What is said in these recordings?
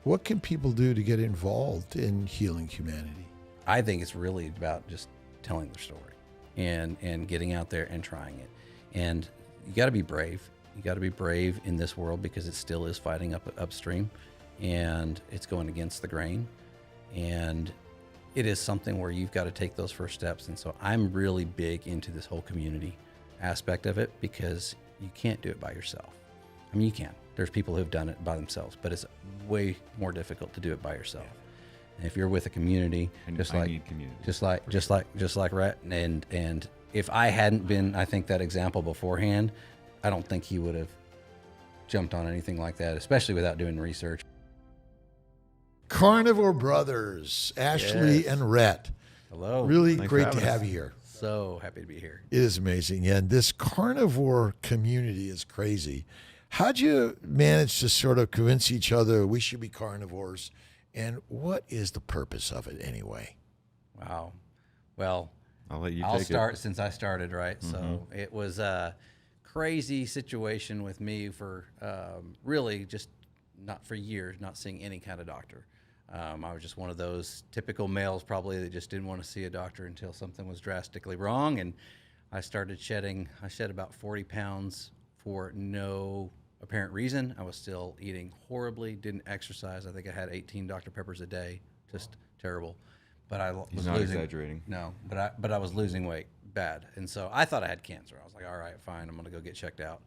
What can people do to get involved in healing humanity? I think it's really about just telling their story and getting out there and trying it. And you got to be brave. You got to be brave in this world because it still is fighting upstream, and it's going against the grain. And it is something where you've got to take those first steps. And so I'm really big into this whole community aspect of it because you can't do it by yourself. I mean, you can. There's people who've done it by themselves, but it's way more difficult to do it by yourself. And if you're with a community, just like Rhett, and if I hadn't been, I think, that example beforehand, I don't think he would have jumped on anything like that, especially without doing research. Carnivore brothers, Ashley and Rhett. Hello. Really Thanks great for to having have us. you here. So happy to be here. It is amazing. And this carnivore community is crazy. How'd you manage to sort of convince each other we should be carnivores? And what is the purpose of it anyway? Wow. Well, I'll start since I started, right? Mm-hmm. So it was a crazy situation with me for really just not for years, not seeing any kind of doctor. I was just one of those typical males probably that just didn't want to see a doctor until something was drastically wrong. And I started shedding. I shed about 40 pounds for no apparent reason. I was still eating horribly, didn't exercise. I think I had 18 Dr. Peppers a day, just terrible. But I was He's not losing, exaggerating. No, but I was losing weight bad. And so I thought I had cancer. I was like, all right, fine, I'm going to go get checked out.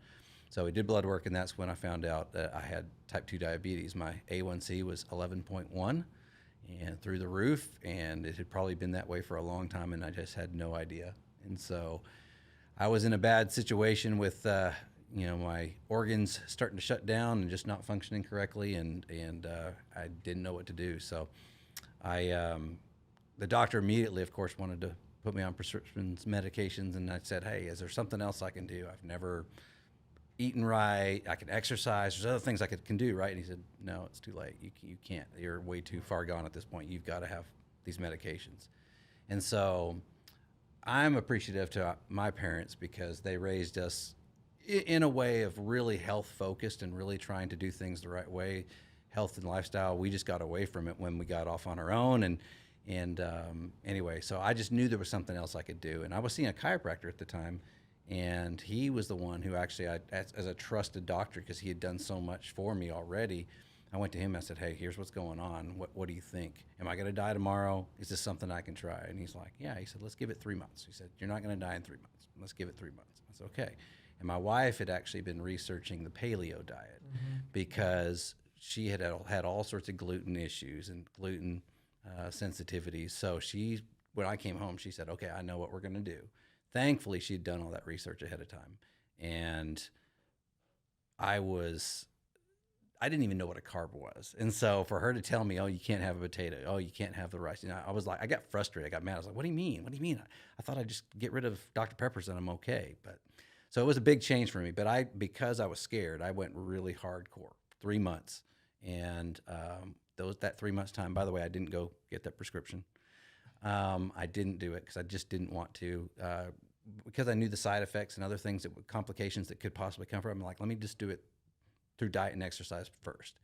So we did blood work, and that's when I found out that I had type 2 diabetes. My A1C was 11.1 and through the roof, and it had probably been that way for a long time, and I just had no idea. And so I was in a bad situation with my organs starting to shut down and just not functioning correctly, and I didn't know what to do. So the doctor immediately, of course, wanted to put me on prescriptions, medications, and I said, hey, is there something else I can do? I've never eaten right, I can exercise, there's other things I can do, right? And he said, no, it's too late. You can't. You're way too far gone at this point. You've got to have these medications. And so I'm appreciative to my parents because they raised us in a way of really health focused and really trying to do things the right way, health and lifestyle. We just got away from it when we got off on our own. And anyway, so I just knew there was something else I could do. And I was seeing a chiropractor at the time, and he was the one who actually, as a trusted doctor, because he had done so much for me already, I went to him and I said, hey, here's what's going on. What do you think? Am I going to die tomorrow? Is this something I can try? And he's like, yeah. He said, let's give it 3 months. He said, you're not going to die in 3 months. Let's give it 3 months. I said, okay. And my wife had actually been researching the paleo diet because she had all sorts of gluten issues and gluten sensitivities. So when I came home, she said, okay, I know what we're going to do. Thankfully, she'd done all that research ahead of time. And I didn't even know what a carb was. And so for her to tell me, oh, you can't have a potato, oh, you can't have the rice, I was like, I got frustrated, I got mad. I was like, what do you mean? What do you mean? I thought I'd just get rid of Dr. Peppers and I'm okay. But so it was a big change for me. But because I was scared, I went really hardcore, 3 months. And that 3 months time, by the way, I didn't go get that prescription. I didn't do it because I just didn't want to, because I knew the side effects and other things, complications that could possibly come from it. I'm like, let me just do it through diet and exercise first.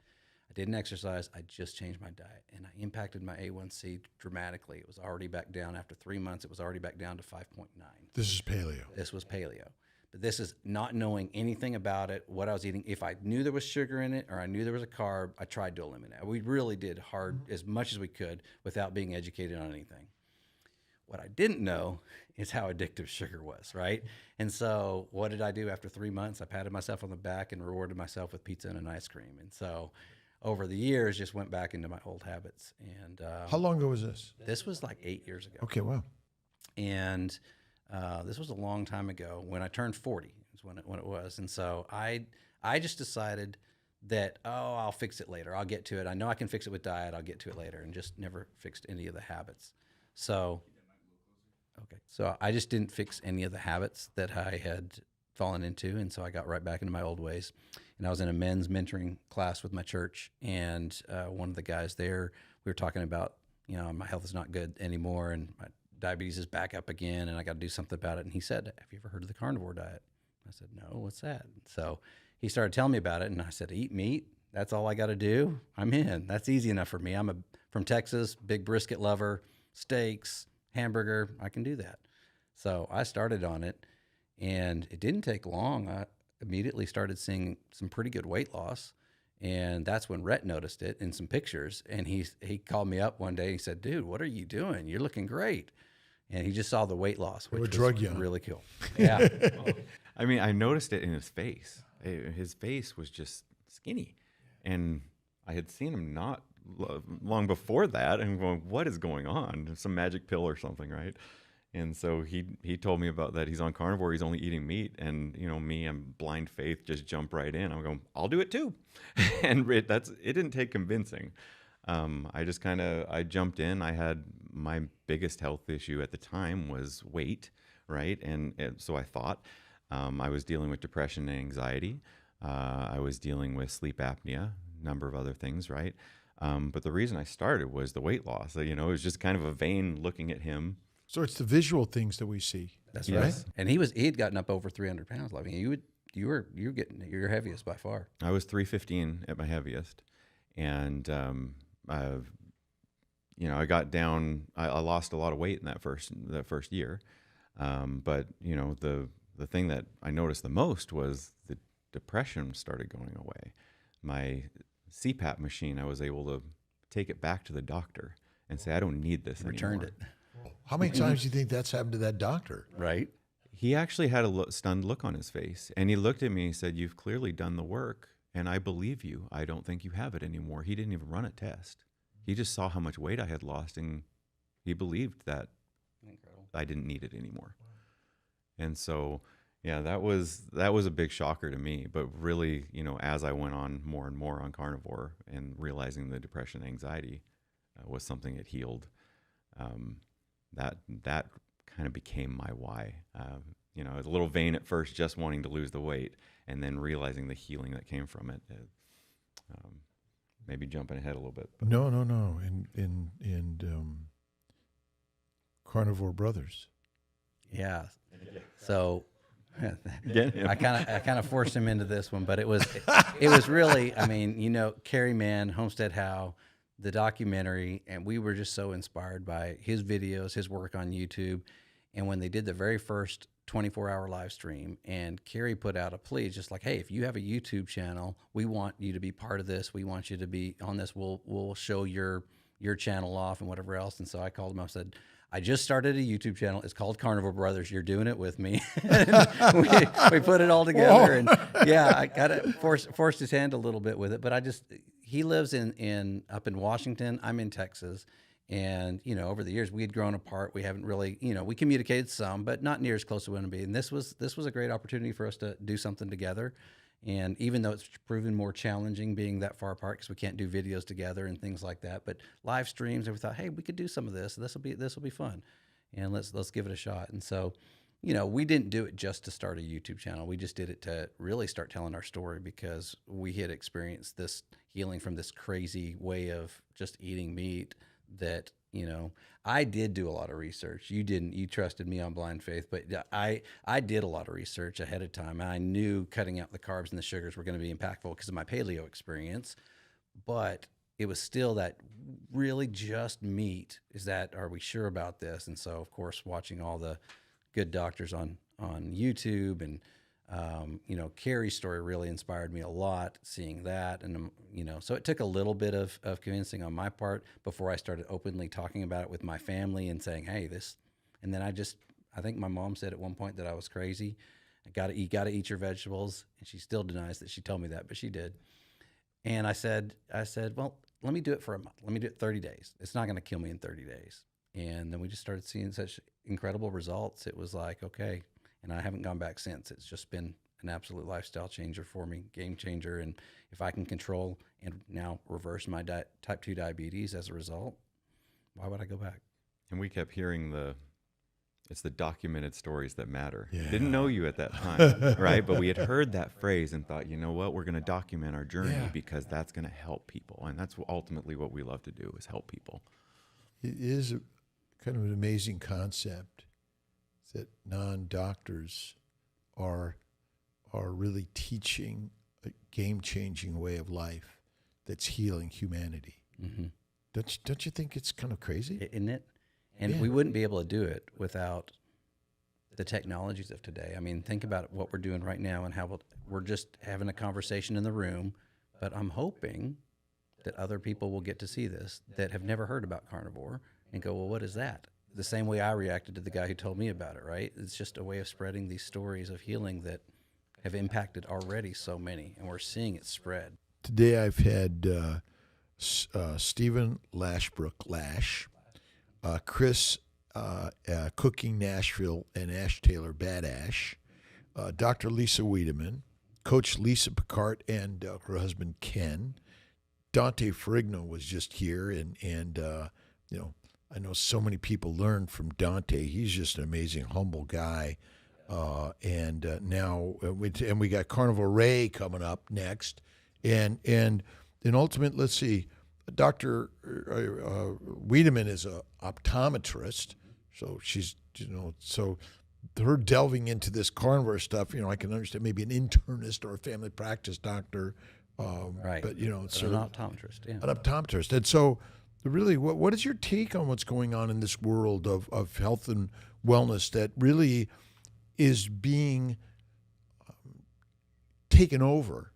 I didn't exercise. I just changed my diet, and I impacted my A1C dramatically. It was already back down after 3 months. It was already back down to 5.9. This is paleo. This was paleo. But this is not knowing anything about it, what I was eating. If I knew there was sugar in it or I knew there was a carb, I tried to eliminate it. We really did hard as much as we could without being educated on anything. What I didn't know is how addictive sugar was, right? And so what did I do after 3 months? I patted myself on the back and rewarded myself with pizza and an ice cream. And so over the years, just went back into my old habits. And how long ago was this? This was like 8 years ago. Okay, wow. And this was a long time ago. When I turned 40 is when it was. And so I just decided that, I'll fix it later. I'll get to it. I know I can fix it with diet. I'll get to it later, and just never fixed any of the habits. So I just didn't fix any of the habits that I had fallen into. And so I got right back into my old ways. And I was in a men's mentoring class with my church. And one of the guys there, we were talking about, my health is not good anymore. And my diabetes is back up again, and I got to do something about it. And he said, have you ever heard of the carnivore diet? I said, no, what's that? So he started telling me about it, and I said, eat meat, that's all I got to do, I'm in. That's easy enough for me. I'm from Texas, big brisket lover, steaks, hamburger. I can do that. So I started on it, and it didn't take long. I immediately started seeing some pretty good weight loss. And that's when Rhett noticed it in some pictures. And he called me up one day. He said, dude, what are you doing? You're looking great. And he just saw the weight loss, which was really cool. Yeah. I mean, I noticed it in his face. His face was just skinny. And I had seen him not long before that. And I'm going, what is going on? Some magic pill or something, right? And so he told me about that. He's on carnivore. He's only eating meat. And, you know, me, I'm blind faith, just jump right in. I'm going, I'll do it too. And it didn't take convincing. I jumped in. I had my biggest health issue at the time was weight, right? And so I thought I was dealing with depression and anxiety. I was dealing with sleep apnea, a number of other things, right? But the reason I started was the weight loss. You know, it was just kind of a vein looking at him. So it's the visual things that we see. That's Yes. right. And he'd gotten up over 300 pounds. I mean, you were getting your heaviest by far. I was 315 at my heaviest. And, I got down, I lost a lot of weight in that first year. But, you know, the thing that I noticed the most was the depression started going away. My CPAP machine, I was able to take it back to the doctor and say, I don't need this anymore. Returned it. How many times do you think that's happened to that doctor? Right. He actually had a stunned look on his face, and he looked at me and said, you've clearly done the work, and I believe you. I don't think you have it anymore. He didn't even run a test. He just saw how much weight I had lost, and he believed that I didn't need it anymore. And so, yeah, that was a big shocker to me. But really, you know, as I went on more and more on carnivore and realizing the depression and anxiety was something that healed, that kind of became my why. You know, a little vain at first, just wanting to lose the weight, and then realizing the healing that came from it. Maybe jumping ahead a little bit. But. No. In Carnivore Brothers. Yeah. So Yeah. I kind of forced him into this one, but it was really, I mean, you know, Kerry Mann, Homestead How, the documentary, and we were just so inspired by his videos, his work on YouTube. And when they did the very first 24-hour live stream, and Kerry put out a plea, just like, hey, if you have a YouTube channel, we want you to be part of this. We want you to be on this. We'll show your channel off and whatever else. And so I called him up and said, I just started a YouTube channel. It's called Carnivore Brothers. You're doing it with me. we put it all together, and yeah, I got to forced his hand a little bit with it. But he lives in up in Washington. I'm in Texas, and you know, over the years we had grown apart. We haven't really, you know, we communicated some, but not near as close as we want to be. And this was a great opportunity for us to do something together. And even though it's proven more challenging being that far apart because we can't do videos together and things like that, but live streams, and we thought, hey, we could do some of this. This will be fun, and let's give it a shot. And so, you know, we didn't do it just to start a YouTube channel. We just did it to really start telling our story because we had experienced this healing from this crazy way of just eating meat that, you know, I did do a lot of research. You didn't. You trusted me on blind faith, but I did a lot of research ahead of time. And I knew cutting out the carbs and the sugars were going to be impactful because of my paleo experience. But it was still that really just meat. Are we sure about this? And so, of course, watching all the good doctors on YouTube and you know, Kerry's story really inspired me a lot, seeing that. And, you know, so it took a little bit of convincing on my part before I started openly talking about it with my family and saying, hey, this, and then I think my mom said at one point that I was crazy. You got to eat your vegetables. And she still denies that she told me that, but she did. And I said, well, let me do it for a month. Let me do it 30 days. It's not going to kill me in 30 days. And then we just started seeing such incredible results. It was like, okay. And I haven't gone back since. It's just been an absolute lifestyle changer for me, game changer. And if I can control and now reverse my type 2 diabetes as a result, why would I go back? And we kept hearing it's the documented stories that matter. Yeah. Didn't know you at that time, right? But we had heard that phrase and thought, you know what, we're going to document our journey because that's going to help people. And that's ultimately what we love to do, is help people. It is kind of an amazing concept that non-doctors are really teaching a game-changing way of life. that's healing humanity. Mm-hmm. Don't you think it's kind of crazy? Isn't it? And Yeah. we wouldn't be able to do it without the technologies of today. I mean, think about what we're doing right now and how we're just having a conversation in the room, but I'm hoping that other people will get to see this that have never heard about carnivore and go, well, what is that? The same way I reacted to the guy who told me about it, right? It's just a way of spreading these stories of healing that have impacted already so many, and we're seeing it spread. Today I've had Stephen Lashbrook Lash, Chris Cooking Nashville and Ash Taylor Bad Ash, Dr. Lisa Wiedemann, Coach Lisa Picard and her husband Ken. Dante Ferrigno was just here, and you know, I know so many people learn from Dante. He's just an amazing, humble guy. Now we got Carnivore Ray coming up next, and ultimate. Let's see, Dr. Wiedemann is a optometrist, so she's so her delving into this carnivore stuff. I can understand maybe an internist or a family practice doctor, Right. But it's an optometrist, yeah. an optometrist, and so. Really, what is your take on what's going on in this world of health and wellness that really is being taken over?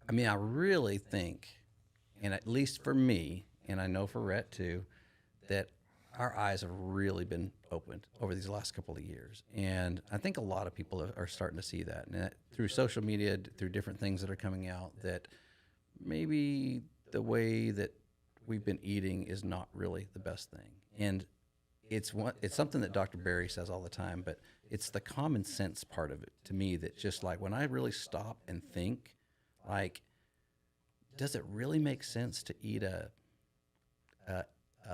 I mean, I really think, and at least for me, and I know for Rhett too, that our eyes have really been opened over these last couple of years. And I think a lot of people are starting to see that. And through social media, through different things that are coming out, that maybe the way that we've been eating is not really the best thing. And it's something that Dr. Berry says all the time, but it's the common sense part of it to me that just like when I really stop and think, like, does it really make sense to eat a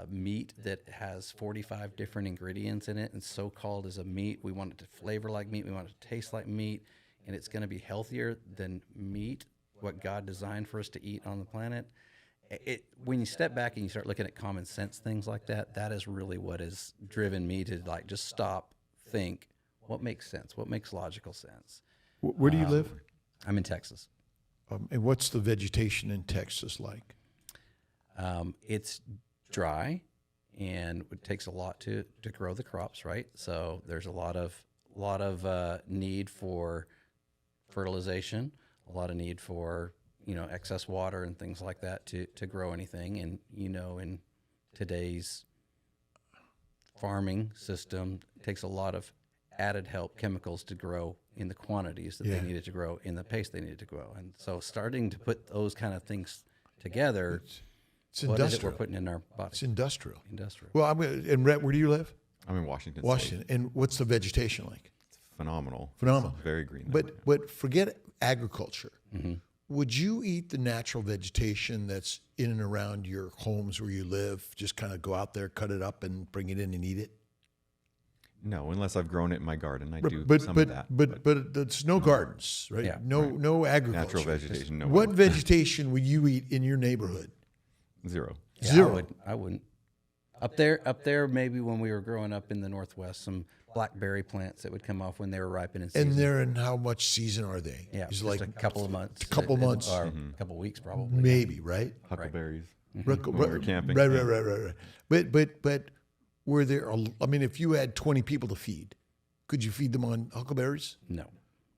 meat that has 45 different ingredients in it and so-called as a meat? We want it to flavor like meat, we want it to taste like meat, and it's going to be healthier than meat, what God designed for us to eat on the planet. When you step back and you start looking at common sense things like that, that is really what has driven me to like just stop, think, what makes sense, what makes logical sense. Where do you live? I'm in Texas. And what's the vegetation in Texas like? It's dry, and it takes a lot to grow the crops, right? So there's a lot of need for fertilization, a lot of need for excess water and things like that to grow anything. And, in today's farming system, it takes a lot of added help, chemicals to grow in the quantities that they needed to grow, in the pace they needed to grow. And so starting to put those kind of things together, It's what industrial. is it we're putting in our body? It's industrial. Industrial. Well, and Rhett, where do you live? I'm in Washington. State. Washington. And what's the vegetation like? It's phenomenal. Phenomenal. It's very green. But forget agriculture. Mm-hmm. Would you eat the natural vegetation that's in and around your homes where you live? Just kind of go out there, cut it up, and bring it in and eat it? No, unless I've grown it in my garden. I do But some of that. but it's no gardens, right? Yeah, no agriculture. Natural vegetation, no. What way. vegetation would you eat in your neighborhood? Zero. Yeah, Zero. I wouldn't. Up there, maybe when we were growing up in the Northwest, some blackberry plants that would come off when they were ripening. And they're in how much season are they? Yeah, It's just like a couple of months. a couple months. Or a couple of weeks, probably. maybe, right? Huckleberries. When we were camping. Right. But were there? I mean, if you had 20 people to feed, could you feed them on huckleberries? No.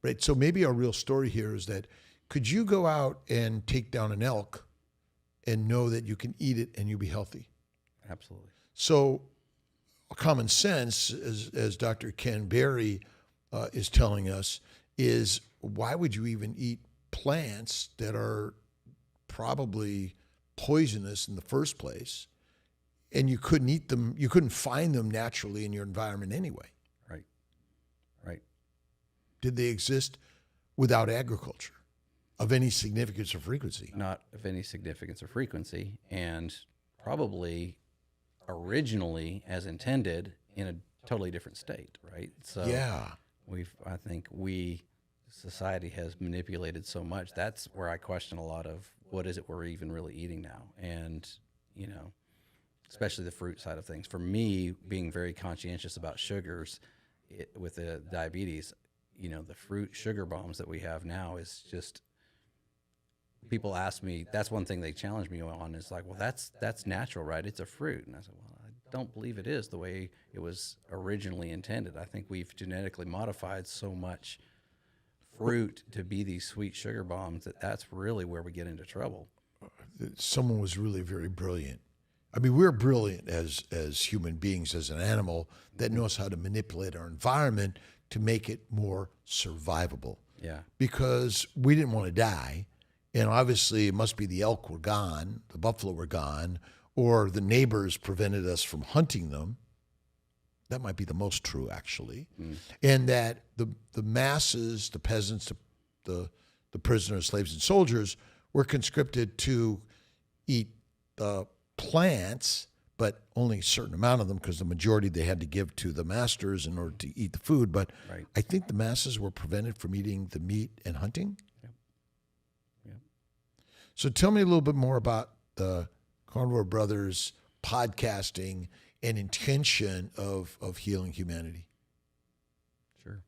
Right. So maybe our real story here is that could you go out and take down an elk and know that you can eat it and you'll be healthy? Absolutely. So common sense, as Dr. Ken Berry is telling us, is why would you even eat plants that are probably poisonous in the first place, and you couldn't eat them, you couldn't find them naturally in your environment anyway? Right. Did they exist without agriculture of any significance or frequency? Not of any significance or frequency, and probably originally as intended in a totally different state, right? So Yeah. I think society has manipulated so much. That's where I question a lot of what is it we're even really eating now, and especially the fruit side of things. For me, being very conscientious about sugars with the diabetes, the fruit sugar bombs that we have now is just people ask me, that's one thing they challenge me on, is like, well, that's natural, right? It's a fruit. And I said, well, I don't believe it is the way it was originally intended. I think we've genetically modified so much fruit to be these sweet sugar bombs that's really where we get into trouble. Someone was really very brilliant. I mean, we're brilliant as human beings, as an animal that knows how to manipulate our environment to make it more survivable. Yeah. Because we didn't want to die, and obviously it must be the elk were gone, the buffalo were gone, or the neighbors prevented us from hunting them. That might be the most true, actually. And that the masses, the peasants, the prisoners, slaves, and soldiers were conscripted to eat plants, but only a certain amount of them, because the majority they had to give to the masters in order to eat the food. But Right. I think the masses were prevented from eating the meat and hunting. Yep. Yep. So tell me a little bit more about the Carnivore Brothers podcasting and intention of healing humanity. Sure.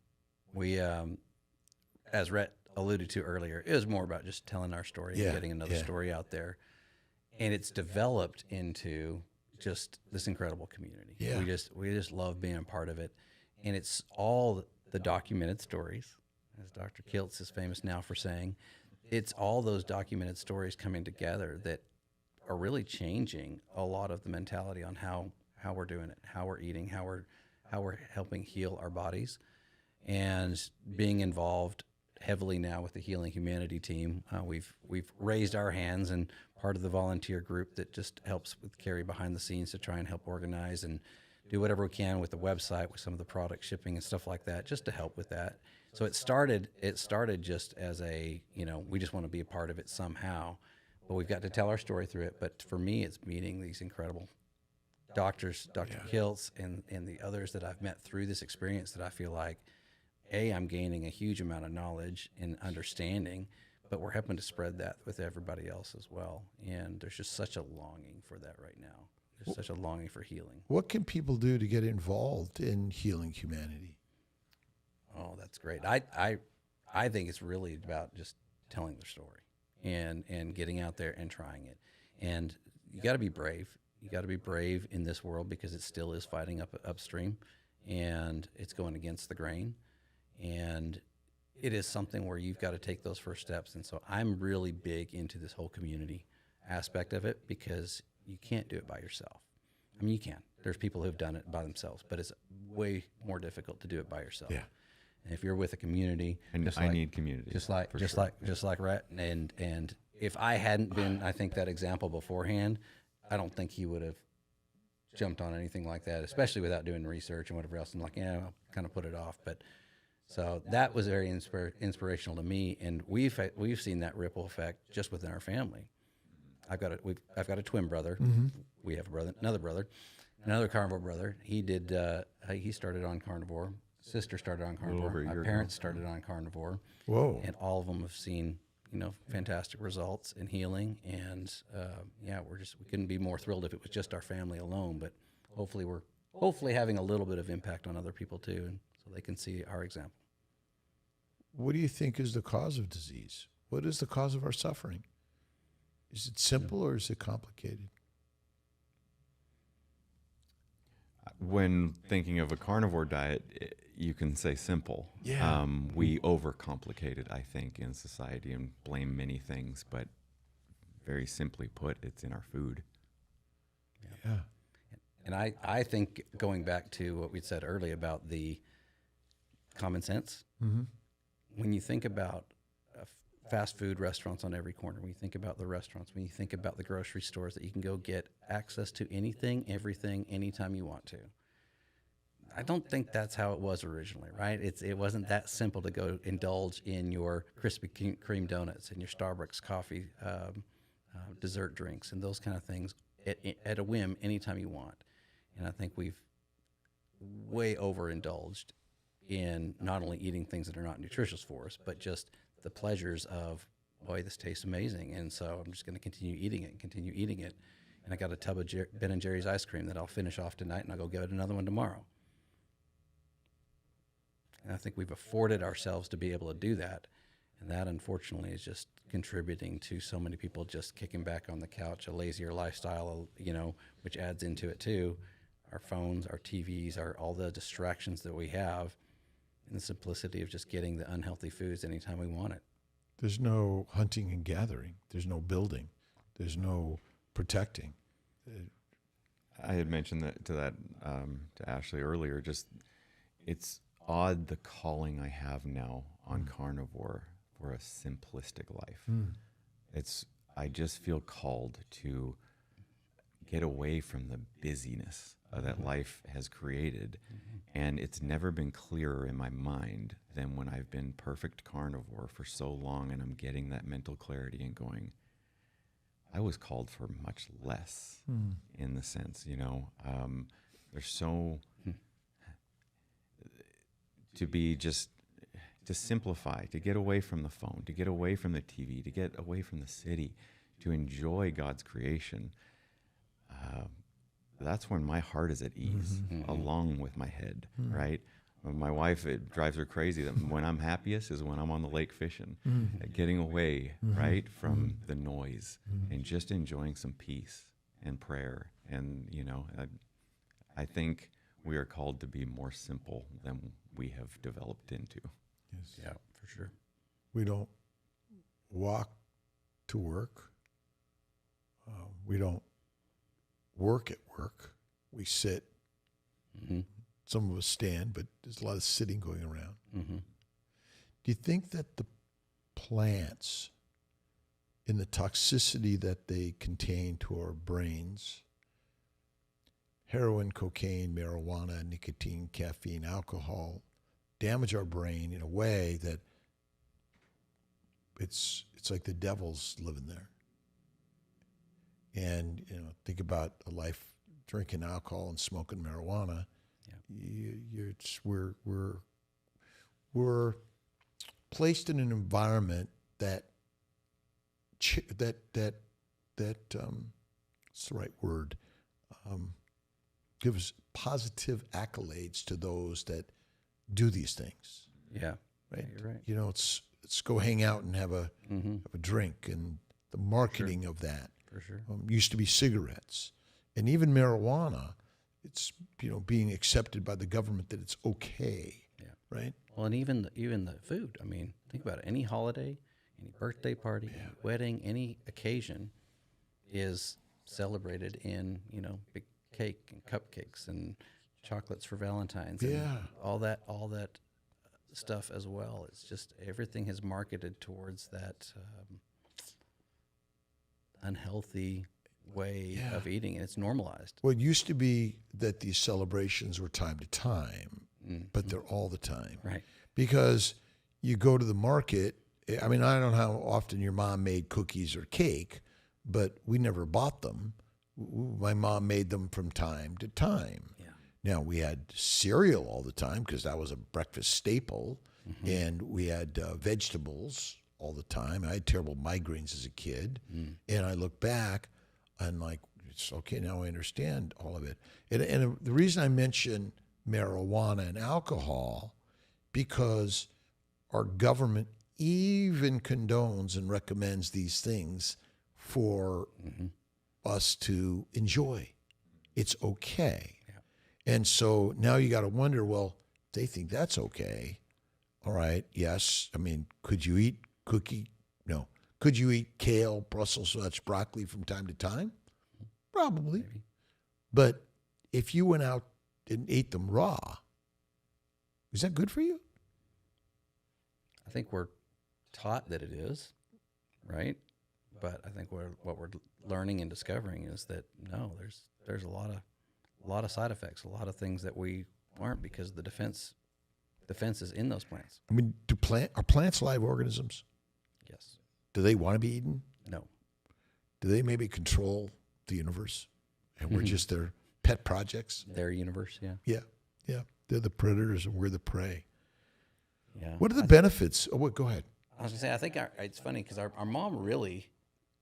We, as Rhett alluded to earlier, it was more about just telling our story Yeah, and getting another yeah. story out there. And it's developed into just this incredible community. Yeah. We just love being a part of it. And it's all the documented stories, as Dr. Kiltz is famous now for saying. It's all those documented stories coming together that are really changing a lot of the mentality on how we're doing it, how we're eating, how we're helping heal our bodies, and being involved heavily now with the Healing Humanity team. We've raised our hands and part of the volunteer group that just helps with Kerry behind the scenes to try and help organize and do whatever we can with the website, with some of the product shipping and stuff like that, just to help with that. So it started just as a, we just want to be a part of it somehow, but we've got to tell our story through it. But for me, it's meeting these incredible doctors, Dr. Kiltz and the others that I've met through this experience, that I feel like, I'm gaining a huge amount of knowledge and understanding, but we're helping to spread that with everybody else as well. And there's just such a longing for that right now. There's such a longing for healing. What can people do to get involved in healing humanity? Oh, that's great. I think it's really about just telling their story and getting out there and trying it. And you got to be brave. You got to be brave in this world, because it still is fighting upstream, and it's going against the grain. And it is something where you've got to take those first steps. And so I'm really big into this whole community aspect of it, because you can't do it by yourself. I mean, you can. There's people who've done it by themselves, but it's way more difficult to do it by yourself. Yeah. And if you're with a community, And I need community. just like Rhett, and if I hadn't been, I think, that example beforehand, I don't think he would have jumped on anything like that, especially without doing research and whatever else. I'm like, I'll kind of put it off. But so that was very inspirational to me, and we've seen that ripple effect just within our family. I've got a twin brother. We have another carnivore brother. He started on carnivore. Sister started on carnivore. over a My year parents started on carnivore. Whoa. And all of them have seen, fantastic results in healing. And we couldn't be more thrilled if it was just our family alone. But hopefully we're having a little bit of impact on other people too, and so they can see our example. What do you think is the cause of disease? What is the cause of our suffering? Is it simple or is it complicated? When thinking of a carnivore diet, you can say simple. Yeah. We overcomplicate it, I think, in society and blame many things, but very simply put, it's in our food. Yeah. And I think, going back to what we said earlier about the common sense, when you think about fast food restaurants on every corner, when you think about the restaurants, when you think about the grocery stores that you can go get access to anything, everything, anytime you want to, I don't think that's how it was originally, right? It wasn't that simple to go indulge in your Krispy Kreme donuts and your Starbucks coffee, dessert drinks, and those kind of things at a whim anytime you want. And I think we've way overindulged in not only eating things that are not nutritious for us, but just the pleasures of, boy, this tastes amazing, and so I'm just going to continue eating it. And I got a tub of Ben and Jerry's ice cream that I'll finish off tonight, and I'll go get another one tomorrow. And I think we've afforded ourselves to be able to do that. And that, unfortunately, is just contributing to so many people just kicking back on the couch, a lazier lifestyle, which adds into it too. Our phones, our TVs, all the distractions that we have, and the simplicity of just getting the unhealthy foods anytime we want it. There's no hunting and gathering. There's no building. There's no protecting. I had mentioned that to Ashley earlier. Just it's odd the calling I have now on Carnivore for a simplistic life. I just feel called to get away from the busyness that life has created, and it's never been clearer in my mind than when I've been perfect carnivore for so long, and I'm getting that mental clarity and going, I was called for much less in the sense, there's so to simplify, to get away from the phone, to get away from the TV, to get away from the city, to enjoy God's creation. That's when my heart is at ease, along with my head, right? My wife, it drives her crazy that when I'm happiest is when I'm on the lake fishing, getting away, right, from the noise and just enjoying some peace and prayer. And, I think we are called to be more simple than we have developed into. Yes. Yeah, for sure. We don't walk to work. We don't work at work. We sit. Some of us stand, but there's a lot of sitting going around. Do you think that the plants, in the toxicity that they contain to our brains, heroin, cocaine, marijuana, nicotine, caffeine, alcohol, damage our brain in a way that it's like the devil's living there? And think about a life drinking alcohol and smoking marijuana. We're placed in an environment that what's the right word? Gives positive accolades to those that do these things. Yeah, Right. You're right. It's go hang out and have a drink, and the marketing of that. For sure. Used to be cigarettes, and even marijuana. It's being accepted by the government that it's okay. Yeah. Right. Well, and even the food. I mean, think about it. Any holiday, any birthday party, any wedding, any occasion is celebrated in big cake and cupcakes and chocolates for Valentine's. And all that stuff as well. It's just everything is marketed towards that unhealthy way of eating, and it's normalized. Well, it used to be that these celebrations were time to time, but they're all the time. Right. Because you go to the market. I mean, I don't know how often your mom made cookies or cake, but we never bought them. My mom made them from time to time. Yeah. Now, we had cereal all the time because that was a breakfast staple, and we had vegetables all the time. I had terrible migraines as a kid, and I look back and like, it's okay, now I understand all of it. And the reason I mention marijuana and alcohol, because our government even condones and recommends these things for us to enjoy. It's okay. Yeah. And so now you got to wonder, well, they think that's okay. All right, yes. I mean, could you eat No. Could you eat kale, Brussels sprouts, broccoli from time to time? Probably. Maybe. But if you went out and ate them raw, is that good for you? I think we're taught that it is, right? But I think what we're learning and discovering is that no, there's a lot of side effects, a lot of things that we aren't, because the defense is in those plants. I mean, are plants live organisms? Yes. Do they want to be eaten? No. Do they maybe control the universe, and we're just their pet projects? Their universe, yeah. Yeah. They're the predators, and we're the prey. Yeah. What are the benefits? Oh, go ahead. I was gonna say, I think it's funny because our mom really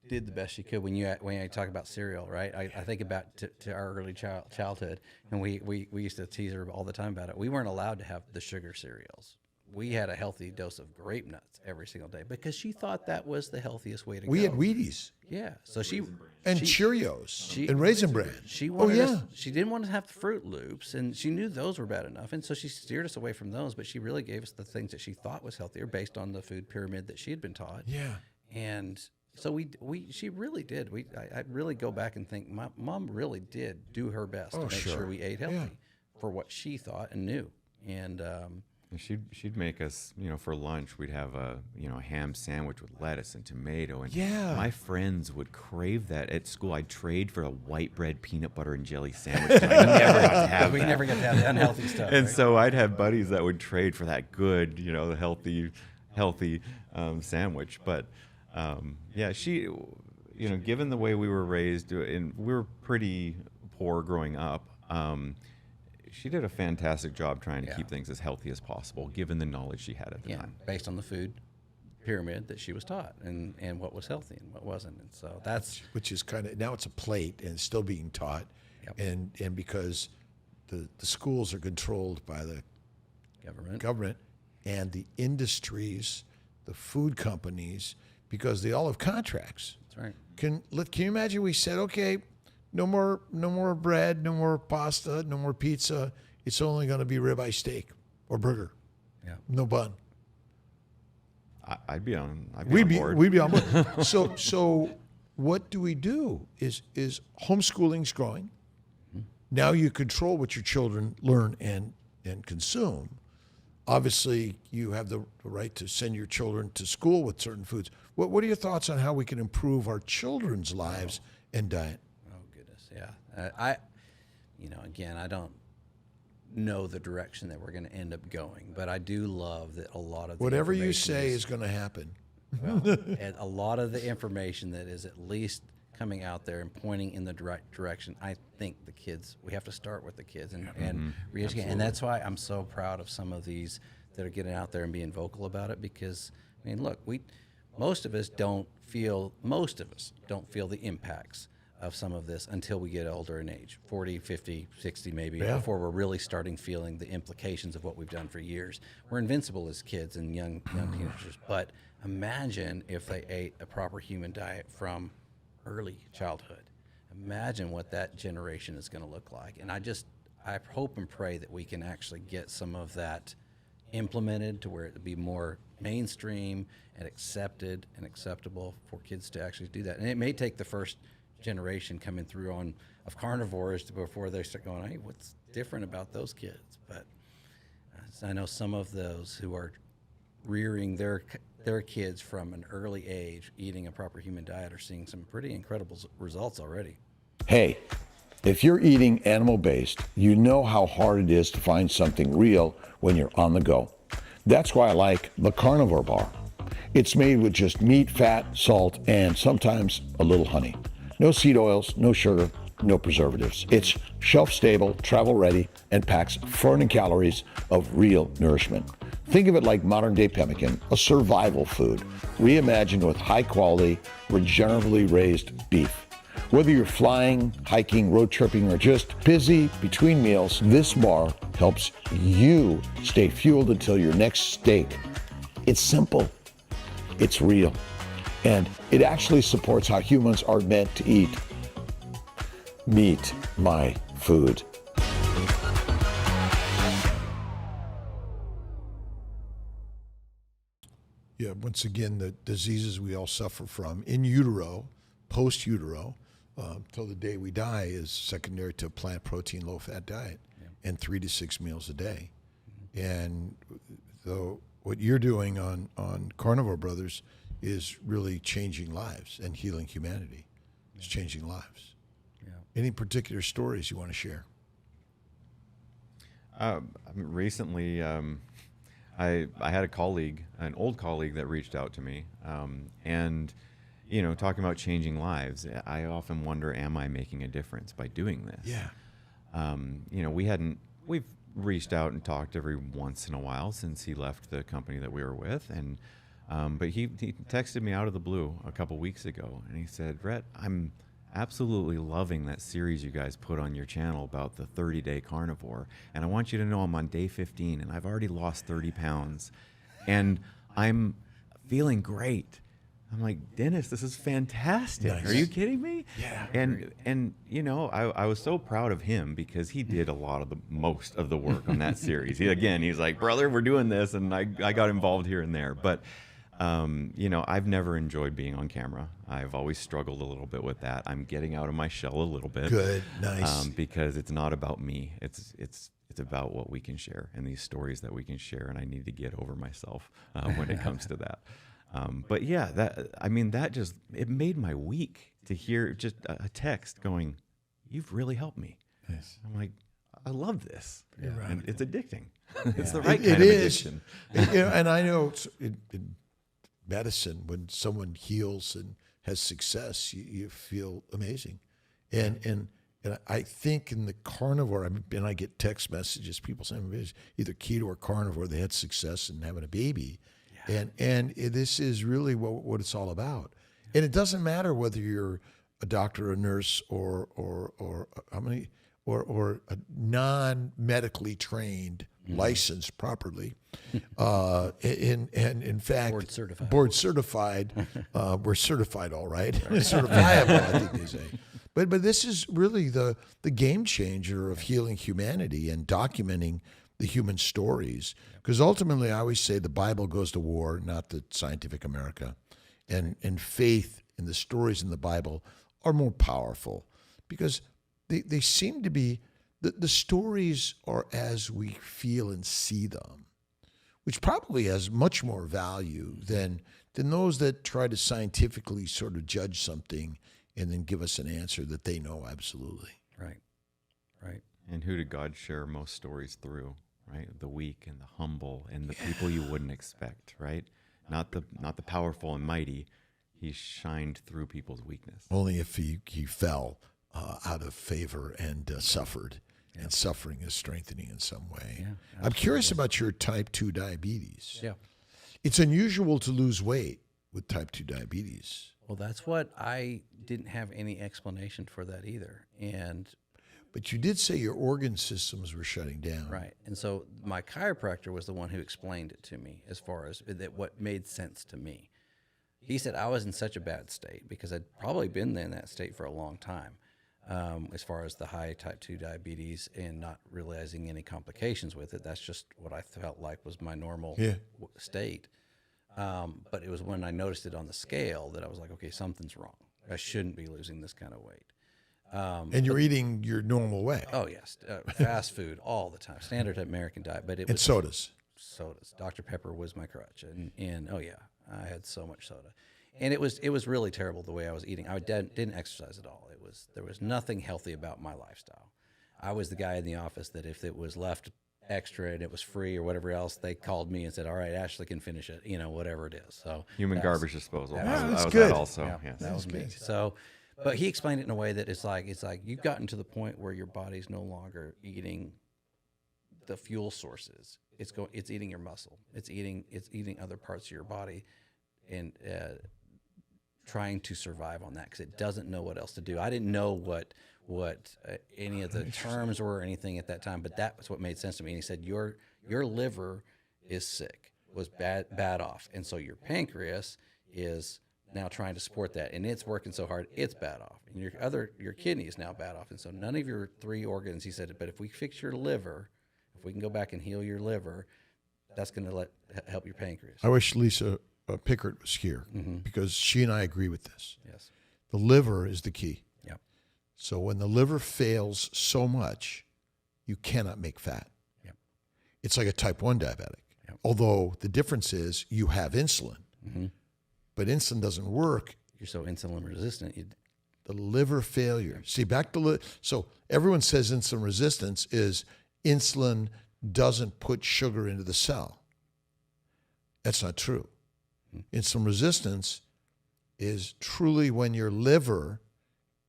did the best she could when you talk about cereal, right? I think about to our early childhood, and we used to tease her all the time about it. We weren't allowed to have the sugar cereals. we had a healthy dose of grape nuts every single day because she thought that was the healthiest way to go. We had Wheaties Yeah. So she and she, Cheerios and Raisin Bran. She Oh, wanted yeah. she didn't want to have the Fruit Loops, and she knew those were bad enough, and so she steered us away from those. But she really gave us the things that she thought was healthier based on the food pyramid that she had been taught. Yeah. And so she really did. I really go back and think my mom really did do her best to make sure we ate healthy for what she thought and knew. And she'd make us, for lunch, we'd have a ham sandwich with lettuce and tomato. And my friends would crave that at school. I'd trade for a white bread peanut butter and jelly sandwich. I never got to have we never got to have the unhealthy stuff. And right? so I'd have buddies that would trade for that good, the healthy sandwich. But she, given the way we were raised, and we were pretty poor growing up, she did a fantastic job trying to keep things as healthy as possible, given the knowledge she had at the time. Based on the food pyramid that she was taught, and what was healthy and what wasn't. And so that's which is kind of, now it's a plate and it's still being taught, and because the schools are controlled by the government and the industries, the food companies, because they all have contracts. That's right. Can you imagine we said, okay, no more bread, no more pasta, no more pizza. It's only going to be ribeye steak or burger. Yeah. No bun. I'd be on board. We'd be on board. So what do we do? Is homeschooling's growing. Now you control what your children learn and consume. Obviously, you have the right to send your children to school with certain foods. What are your thoughts on how we can improve our children's lives and diet? Oh, goodness, yeah. Again, I don't know the direction that we're going to end up going, but I do love that a lot of the whatever you say is going to happen. Well, and a lot of the information that is at least coming out there and pointing in the right direction, I think we have to start with the kids and re-educate. And that's why I'm so proud of some of these that are getting out there and being vocal about it, because, look, most of us don't feel the impacts of some of this until we get older in age, 40, 50, 60 maybe, before we're really starting feeling the implications of what we've done for years. We're invincible as kids and young teenagers, but imagine if they ate a proper human diet from early childhood. Imagine what that generation is going to look like. And I hope and pray that we can actually get some of that implemented to where it would be more mainstream and accepted and acceptable for kids to actually do that. And it may take the first generation coming through of carnivores before they start going, hey, what's different about those kids? But I know some of those who are rearing their kids from an early age, eating a proper human diet, are seeing some pretty incredible results already. Hey, if you're eating animal-based, you know how hard it is to find something real when you're on the go. That's why I like the Carnivore bar. It's made with just meat, fat, salt, and sometimes a little honey. No seed oils, no sugar, no preservatives. It's shelf-stable, travel-ready, and packs 400 calories of real nourishment. Think of it like modern-day pemmican, a survival food, reimagined with high-quality, regeneratively raised beef. Whether you're flying, hiking, road tripping, or just busy between meals, this bar helps you stay fueled until your next steak. It's simple, it's real, and it actually supports how humans are meant to eat. Meet my food. Yeah, once again, the diseases we all suffer from in utero, post utero, till the day we die is secondary to a plant protein, low fat diet and 3 to 6 meals a day. And though what you're doing on Carnivore Brothers is really changing lives and healing humanity. It's changing lives. Yeah. Any particular stories you want to share? Recently, I had a colleague, an old colleague, that reached out to me, and talking about changing lives. I often wonder, am I making a difference by doing this? Yeah. We've reached out and talked every once in a while since he left the company that we were with, and but he texted me out of the blue a couple weeks ago, and he said, Rhett, I'm absolutely loving that series you guys put on your channel about the 30-day carnivore. And I want you to know I'm on day 15 and I've already lost 30 pounds. And I'm feeling great. I'm like, Dennis, this is fantastic. Nice. Are you kidding me? Yeah. And you know, I was so proud of him because he did a lot of the most of the work on that series. He's like, brother, we're doing this, and I got involved here and there. But you know, I've never enjoyed being on camera. I've always struggled a little bit with that. I'm getting out of my shell a little bit. Good, nice. Because it's not about me. It's about what we can share and these stories that we can share. And I need to get over myself when it comes to that. But yeah, that just, it made my week to hear just a text going, "You've really helped me." Yes. I'm like, I love this. Yeah. And it's addicting. It's the It- right it kind of is. addiction. You know, and I know in medicine, when someone heals and has success, you feel amazing. And I think in the carnivore, I get text messages, people saying it's either keto or carnivore, they had success in having a baby. Yeah. And this is really what it's all about. And it doesn't matter whether you're a doctor, a nurse, or a non-medically trained, licensed properly, and in fact, board certified. We're certified, all right. Certifiable, I think they say. But this is really the game changer of healing humanity and documenting the human stories. Because ultimately, I always say the Bible goes to war, not the scientific America, and faith in the stories in the Bible are more powerful because they seem to be, the stories are as we feel and see them, which probably has much more value than those that try to scientifically sort of judge something and then give us an answer that they know absolutely. Right. And who did God share most stories through? Right, the weak and the humble and the people you wouldn't expect. Right, not the powerful and mighty. He shined through people's weakness. Only if he fell out of favor and suffered. Yeah. And suffering is strengthening in some way. Yeah, I'm curious about your type 2 diabetes. Yeah. It's unusual to lose weight with type 2 diabetes. Well, that's what I didn't have any explanation for that either. But you did say your organ systems were shutting down. Right. And so my chiropractor was the one who explained it to me as far as what made sense to me. He said I was in such a bad state because I'd probably been in that state for a long time, as far as the high type 2 diabetes and not realizing any complications with it. That's just what I felt like was my normal state. But it was when I noticed it on the scale that I was like, okay, something's wrong. I shouldn't be losing this kind of weight. And you're eating your normal way. Oh, yes. Fast food all the time. Standard American diet. But it was sodas. Sodas. Dr. Pepper was my crutch. And oh, yeah, I had so much soda. And it was really terrible the way I was eating. I didn't exercise at all. There was nothing healthy about my lifestyle. I was the guy in the office that if it was left extra and it was free or whatever else, they called me and said, all right, Ashley can finish it, whatever it is. So Human garbage disposal. that's I was good. that also. Yeah, Yes. that was me. So, but he explained it in a way that it's like you've gotten to the point where your body's no longer eating the fuel sources. It's eating your muscle. It's eating other parts of your body, and trying to survive on that because it doesn't know what else to do. I didn't know what any of the terms were or anything at that time, but that was what made sense to me. And he said your liver is sick, was bad off, and so your pancreas is now trying to support that, and it's working so hard, it's bad off. And your kidney is now bad off. And so none of your 3 organs, he said, but if we fix your liver, if we can go back and heal your liver, that's going to help your pancreas. I wish Lisa Pickert was here because she and I agree with this. Yes. The liver is the key. Yep. So when the liver fails so much, you cannot make fat. Yep. It's like a type 1 diabetic. Yep. Although the difference is you have insulin, but insulin doesn't work. You're so insulin resistant. The liver failure. See, back to so everyone says insulin resistance is insulin doesn't put sugar into the cell. That's not true. Insulin resistance is truly when your liver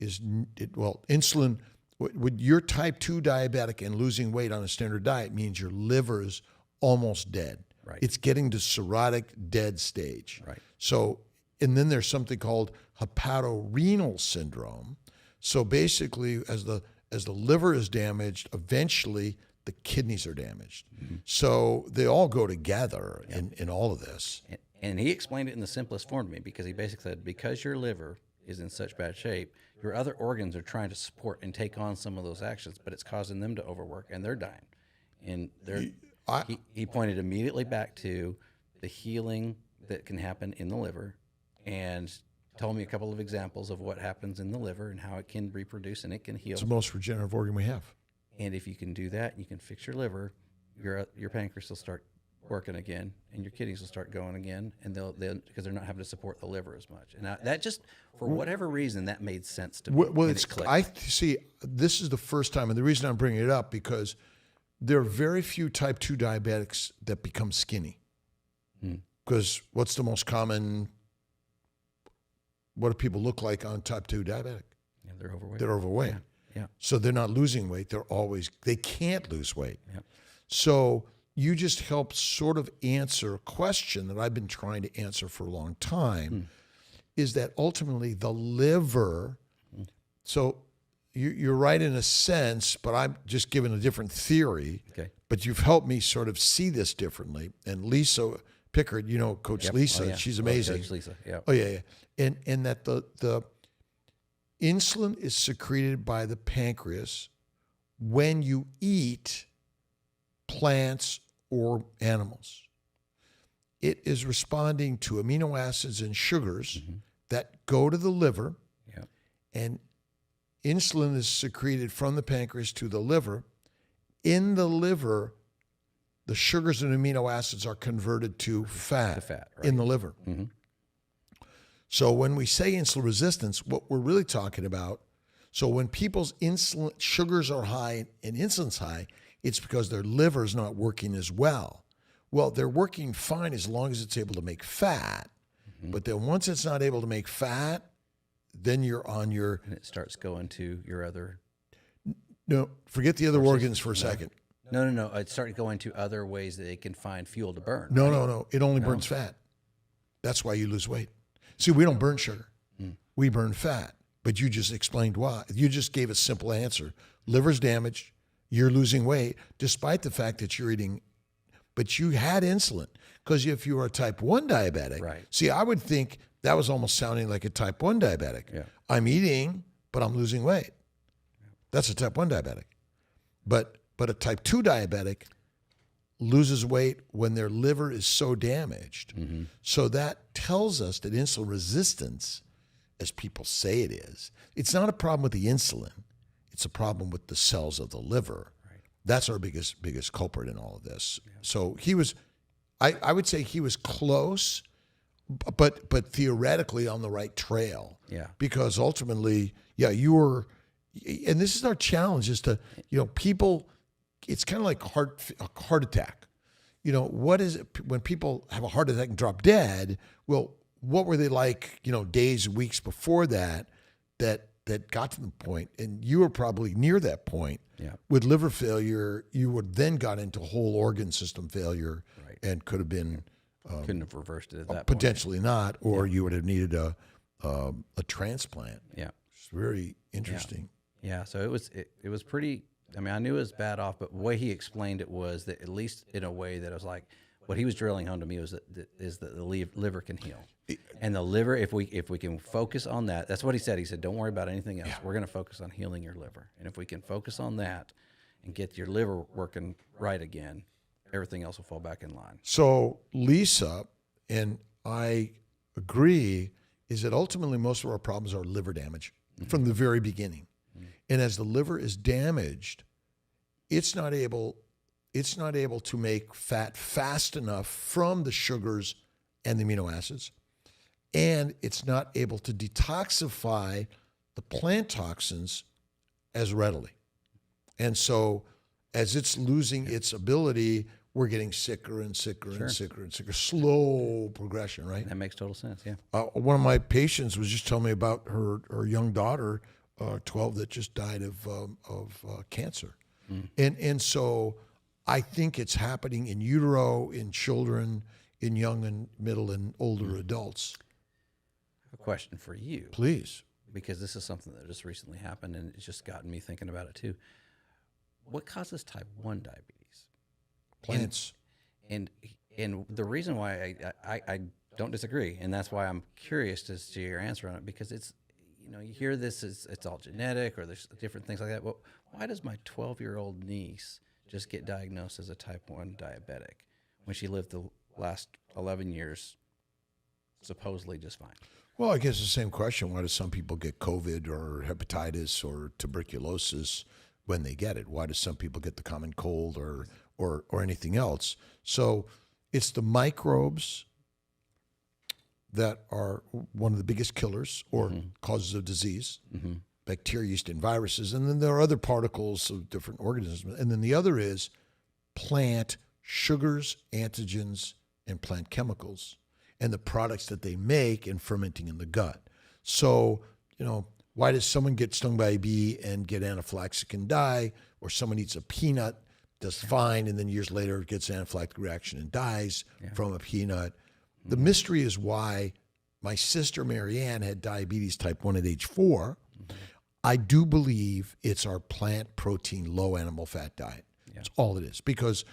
is, insulin, with your type 2 diabetic and losing weight on a standard diet means your liver is almost dead. Right. It's getting to cirrhotic dead stage. Right. So, and then there's something called hepatorenal syndrome, So basically, as the liver is damaged, eventually the kidneys are damaged. So they all go together in all of this. And he explained it in the simplest form to me, because he basically said, because your liver is in such bad shape, your other organs are trying to support and take on some of those actions, but it's causing them to overwork, and they're dying. And he pointed immediately back to the healing that can happen in the liver, and told me a couple of examples of what happens in the liver and how it can reproduce and it can heal. It's the most regenerative organ we have. And if you can do that, you can fix your liver, your pancreas will start working again, and your kidneys will start going again, and they'll because they're not having to support the liver as much. And that just, for whatever reason, that made sense to me. Well, and I see. This is the first time, and the reason I'm bringing it up because there are very few type 2 diabetics that become skinny. Because what's the most common? What do people look like on type 2 diabetic? Yeah, they're overweight. They're overweight. Yeah. So they're not losing weight. They can't lose weight. Yep. So you just helped sort of answer a question that I've been trying to answer for a long time, is that ultimately the liver, so you're right in a sense, but I'm just giving a different theory. Okay. But you've helped me sort of see this differently. And Lisa Pickard, you know, Coach Yep. Lisa, Oh, yeah. she's amazing. Coach Lisa, yeah. Oh, yeah. And that the insulin is secreted by the pancreas when you eat plants or animals. It is responding to amino acids and sugars that go to the liver, Yeah. and insulin is secreted from the pancreas to the liver. In the liver, the sugars and amino acids are converted to fat, right. in the liver. So when we say insulin resistance, what we're really talking about, so when people's insulin sugars are high and insulin's high, it's because their liver is not working as well. Well, they're working fine as long as it's able to make fat. But then once it's not able to make fat, then you're on your... And it starts going to your other... No, forget the other organs for a second. No. It starts going to other ways that they can find fuel to burn. No, right? no. It only burns fat. That's why you lose weight. See, we don't burn sugar. We burn fat. But you just explained why. You just gave a simple answer. Liver's damaged. You're losing weight, despite the fact that you're eating. But you had insulin. Because if you were a type 1 diabetic, Right. See, I would think that was almost sounding like a type 1 diabetic. Yeah. I'm eating, but I'm losing weight. That's a type 1 diabetic. But a type 2 diabetic loses weight when their liver is so damaged. So that tells us that insulin resistance, as people say it is, it's not a problem with the insulin. It's a problem with the cells of the liver. Right. That's our biggest culprit in all of this. Yeah. So he was, I would say he was close, but theoretically on the right trail. Yeah. Because ultimately, you were, and this is our challenge, is to, people, it's kind of like a heart attack. What is it when people have a heart attack and drop dead? Well, what were they like, days, weeks before that got to the point? And you were probably near that point. Yeah. With liver failure, you would then got into whole organ system failure, Right. and could have been Couldn't have reversed it at that potentially not, or you would have needed a transplant. point. Yeah. It's very interesting. Yeah. So it was pretty. I mean, I knew it was bad off, but the way he explained it was that, at least in a way that I was like, what he was drilling home to me was that the liver can heal, and the liver, if we can focus on that, that's what he said. He said, don't worry about anything else. We're going to focus on healing your liver, and if we can focus on that and get your liver working right again, everything else will fall back in line. So Lisa, and I agree, is that ultimately most of our problems are liver damage from the very beginning. And as the liver is damaged, it's not able to make fat fast enough from the sugars and the amino acids. And it's not able to detoxify the plant toxins as readily. And so as it's losing its ability, we're getting sicker and sicker and sicker and sicker. Slow progression, right? That makes total sense. Yeah. One of my patients was just telling me about her young daughter, 12, that just died of cancer. And so I think it's happening in utero, in children, in young and middle and older adults. I have a question for you. Please. because this is something that just recently happened, and it's just gotten me thinking about it too. What causes type 1 diabetes? Plants. And the reason why I don't disagree, and that's why I'm curious as to your answer on it, because it's, you hear this, it's all genetic, or there's different things like that. Well, why does my 12-year-old niece just get diagnosed as a type 1 diabetic when she lived the last 11 years supposedly just fine? Well, I guess the same question. Why do some people get COVID or hepatitis or tuberculosis when they get it? Why do some people get the common cold or anything else? So it's the microbes that are one of the biggest killers or causes of disease, bacteria, yeast, and viruses. And then there are other particles of different organisms. And then the other is plant sugars, antigens, and plant chemicals, and the products that they make and fermenting in the gut. So, why does someone get stung by a bee and get anaphylactic and die, or someone eats a peanut, does fine, and then years later gets an anaphylactic reaction and dies from a peanut? The mystery is why my sister Marianne had diabetes type 1 at age 4. I do believe it's our plant protein, low animal fat diet. That's all it is. Because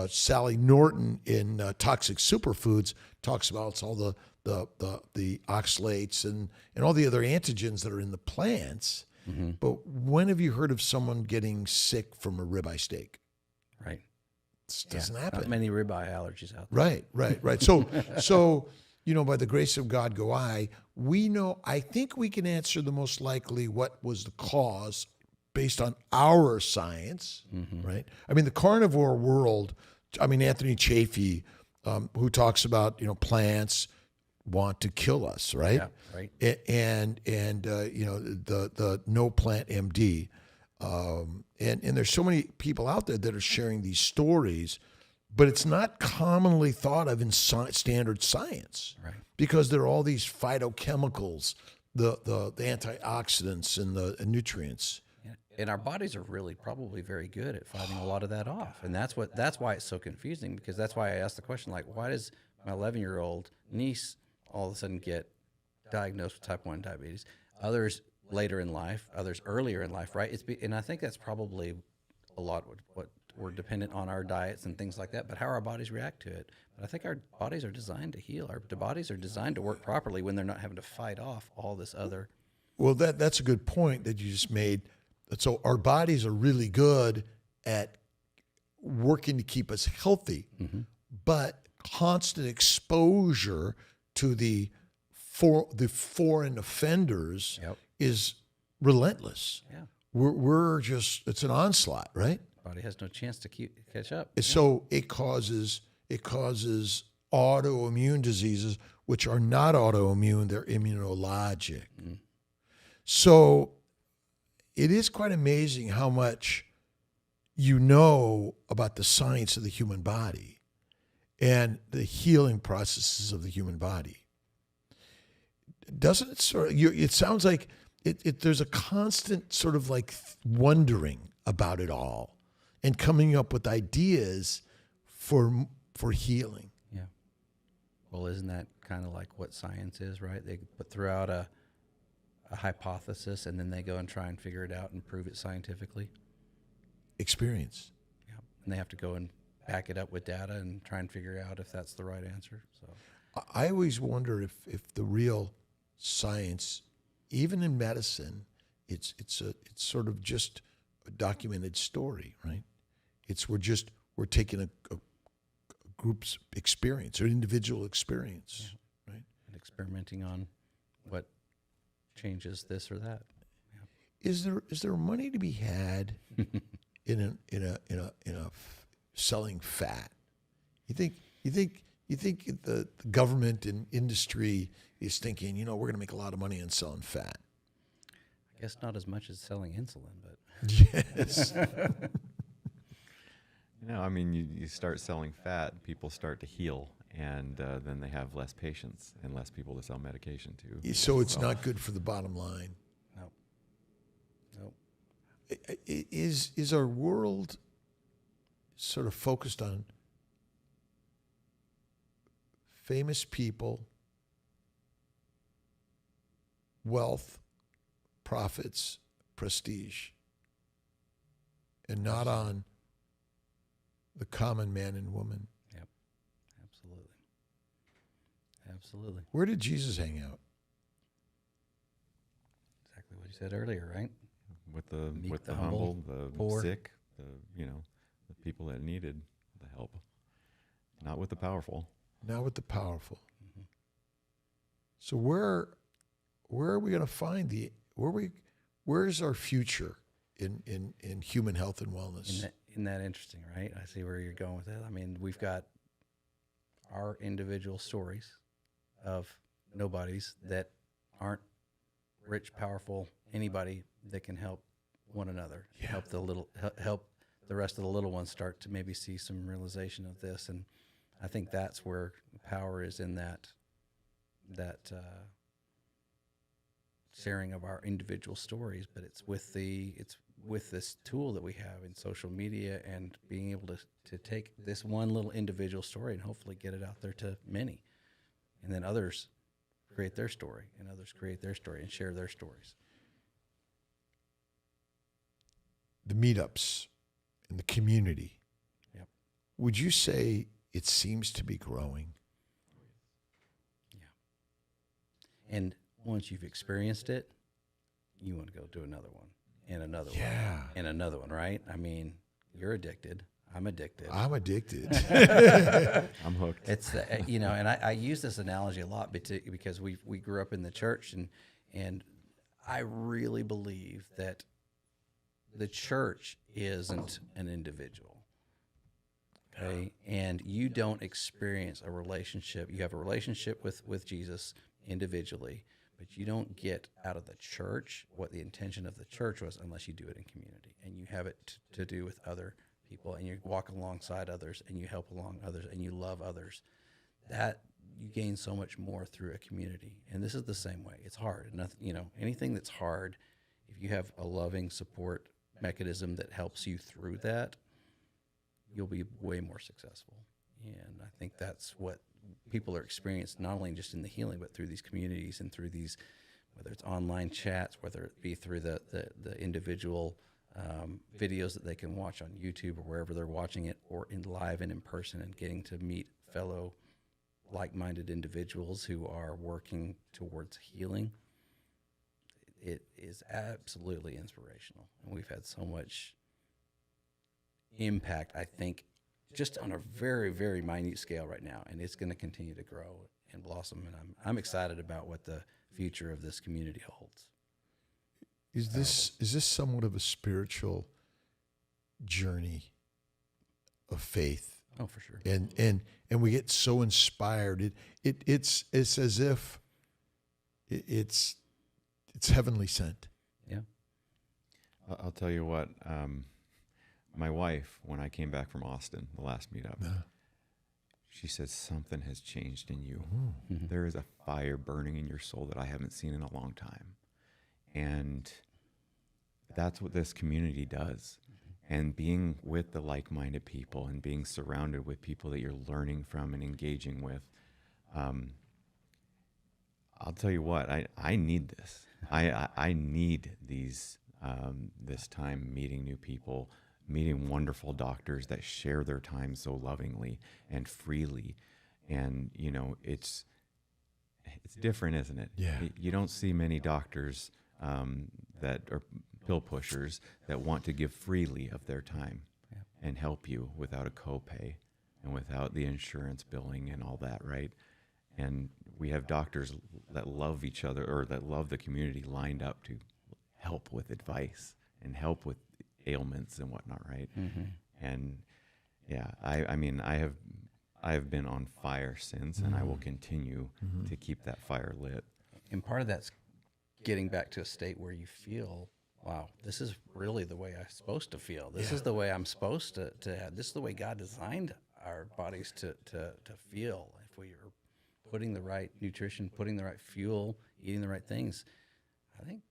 Sally Norton in Toxic Superfoods talks about it's all the oxalates and all the other antigens that are in the plants. But when have you heard of someone getting sick from a ribeye steak? Right. This doesn't happen. Not many ribeye allergies out there. Right. So by the grace of God go I. I think we can answer the most likely what was the cause based on our science, right? I mean, the carnivore world, Anthony Chaffee, who talks about, theplants want to kill us, right? Yeah, right. And the No Plant MD. And there's so many people out there that are sharing these stories, but it's not commonly thought of in standard science, Right. Because there are all these phytochemicals, the antioxidants and the nutrients. And our bodies are really probably very good at fighting a lot of that off. And that's why it's so confusing, because that's why I asked the question, like, why does my 11-year-old niece all of a sudden get diagnosed with type 1 diabetes? Others later in life, others earlier in life, right? And I think that's probably a lot what we're dependent on our diets and things like that, but how our bodies react to it. But I think our bodies are designed to heal. Our bodies are designed to work properly when they're not having to fight off all this other. Well, that's a good point that you just made. So our bodies are really good at working to keep us healthy, but constant exposure to the foreign offenders is relentless. Yeah. We're just, it's an onslaught, right? Body has no chance to catch up. So it causes autoimmune diseases, which are not autoimmune, they're immunologic. So it is quite amazing how much you know about the science of the human body and the healing processes of the human body. Doesn't it it sounds like there's a constant sort of like wondering about it all and coming up with ideas for healing. Yeah. Well, isn't that kind of like what science is, right? They put throughout a hypothesis, and then they go and try and figure it out and prove it scientifically. Experience. Yeah. And they have to go and back it up with data and try and figure out if that's the right answer. So I always wonder if the real science, even in medicine, it's sort of just a documented story, right? We're taking a group's experience or individual experience, right? And experimenting on what changes this or that. Is there money to be had in a selling fat? You think the government and industry is thinking, we're going to make a lot of money on selling fat? I guess not as much as selling insulin, but Yes. You start selling fat, people start to heal, and then they have less patients and less people to sell medication to. So it's not good for the bottom line. Nope. Is our world sort of focused on famous people, wealth, profits, prestige, and not on the common man and woman. Yep. Absolutely. Absolutely. Where did Jesus hang out? Exactly what you said earlier, right? With the Meek, with the the humble, humble, the poor. sick, the people that needed the help, not with the powerful. Not with the powerful. So where are we going to find where's our future in human health and wellness? Isn't that interesting, right? I see where you're going with that. I mean, we've got our individual stories of nobodies that aren't rich, powerful, anybody that can help one another, help the rest of the little ones start to maybe see some realization of this. And I think that's where power is, in that sharing of our individual stories, but it's with this tool that we have in social media, and being able to take this one little individual story and hopefully get it out there to many, and then others create their story, and others create their story and share their stories. The meetups and the community. Yep. Would you say it seems to be growing? And once you've experienced it, you want to go do another one and another one and another one, right? I mean, you're addicted. I'm addicted. I'm addicted. I'm hooked. It's and I use this analogy a lot because we grew up in the church, and I really believe that the church isn't an individual. Okay, and you don't experience a relationship. You have a relationship with Jesus individually, but you don't get out of the church what the intention of the church was unless you do it in community, and you have it to do with other people, and you walk alongside others, and you help along others, and you love others. That you gain so much more through a community. And this is the same way. It's hard. Anything that's hard, if you have a loving support mechanism that helps you through that, you'll be way more successful. And I think that's what people are experiencing, not only just in the healing, but through these communities and through these, whether it's online chats, whether it be through the individual videos that they can watch on YouTube or wherever they're watching it, or in live and in person, and getting to meet fellow like-minded individuals who are working towards healing. It is absolutely inspirational. And we've had so much impact, I think, just on a very, very minute scale right now, and it's going to continue to grow and blossom. And I'm excited about what the future of this community holds. Is this somewhat of a spiritual journey of faith? Oh, for sure. And we get so inspired. It's as if it's heavenly sent. Yeah. I'll tell you what. My wife, when I came back from Austin, the last meetup, she said, something has changed in you. Mm-hmm. There is a fire burning in your soul that I haven't seen in a long time. And that's what this community does. And being with the like-minded people and being surrounded with people that you're learning from and engaging with, I'll tell you what, I need this. I need these this time meeting new people, meeting wonderful doctors that share their time so lovingly and freely. And, it's different, isn't it? Yeah. You don't see many doctors that are pill pushers that want to give freely of their time and help you without a copay and without the insurance billing and all that, right? And we have doctors that love each other, or that love the community, lined up to help with advice and help with ailments and whatnot, right? Mm-hmm. And yeah, I have been on fire since, and I will continue to keep that fire lit. And part of that's getting back to a state where you feel, wow, this is really the way I'm supposed to feel. This is the way I'm supposed to have. This is the way God designed our bodies to feel. If we are putting the right nutrition, putting the right fuel, eating the right things, I think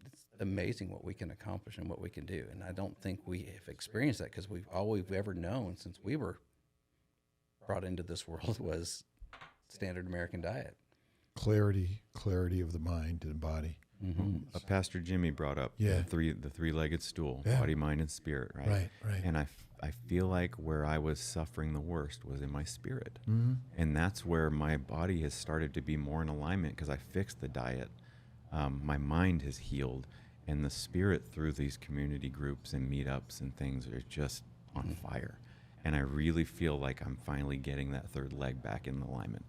it's amazing what we can accomplish and what we can do. And I don't think we have experienced that, because all we've ever known since we were brought into this world was standard American diet. Clarity of the mind and body. Pastor Jimmy brought up Yeah. the three-legged stool, Yeah. body, mind, and spirit, right? Right. And I feel like where I was suffering the worst was in my spirit. And that's where my body has started to be more in alignment because I fixed the diet. My mind has healed, and the spirit through these community groups and meetups and things are just on fire. And I really feel like I'm finally getting that third leg back in alignment.